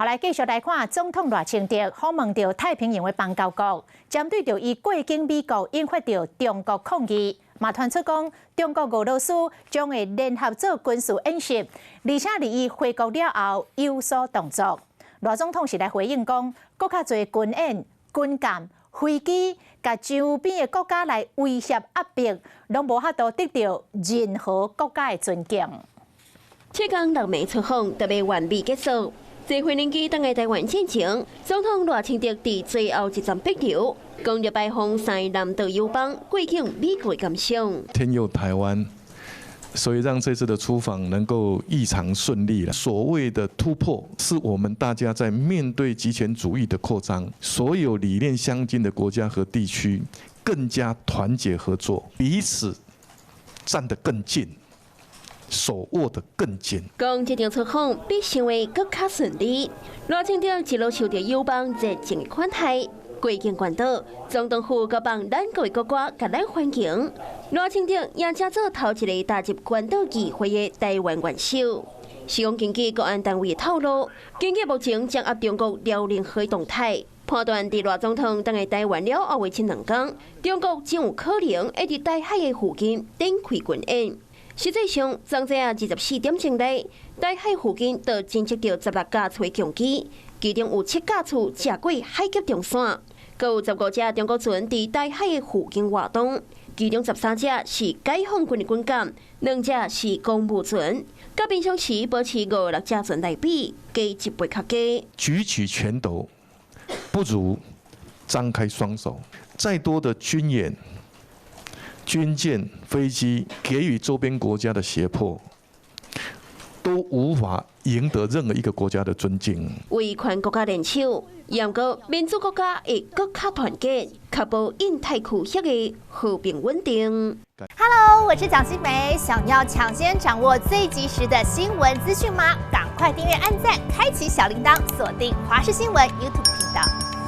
来继续来看总统赖清德访问到太平洋的邦交国，针对着伊过境美国引发着中国抗议，嘛传出讲中国俄罗斯将会联合做军事演习，而且伫伊回国了后有所动作。赖总统是来回应讲，更较侪军演、军舰、飞机，甲周边的国家来威胁压迫，拢无法度得到任何国家的尊敬。7天6暝出访，特别完美结束。在飞行机登来台湾进前，总统赖清德伫最后一站北流，讲着拜访3个南岛友邦，过境美国的感想。天佑台湾，所以让这次的出访能够异常顺利了。所谓的突破，是我们大家在面对极权主义的扩张，所有理念相近的国家和地区更加团结合作，彼此站得更近。手握得更紧。讲这场出访比想的更加顺利。赖清德一路受到友邦热情的款待，过境关岛，总统府佮帮咱各位国家甲咱欢迎。赖清德也正做头一个踏入关岛议会的台湾元首。是讲根据国安单位透露，根据目前掌握中国辽宁河动态。判断伫赖总统登来台湾了后的前2天，中国真有可能会伫台海的附近展开军演。实际上，昨日24点钟内，台海附近都侦测到16架吹强机，其中有7架次驶过海峡中线，佮有15架中国船伫台海的附近活动，其中13架是解放军的军舰，2架是公务船，甲平常时保持56架船来比，加1倍较低。举起拳头，不如张开双手。再多的军演、军舰、飞机给予周边国家的胁迫，都无法赢得任何一个国家的尊敬。为全国家联手，让个民主国家会更加团结，确保印太区域的和平稳定。Hello， 我是蒋欣梅。想要抢先掌握最及时的新闻资讯吗？赶快订阅、按赞、开启小铃铛，锁定华视新闻 YouTube 频道。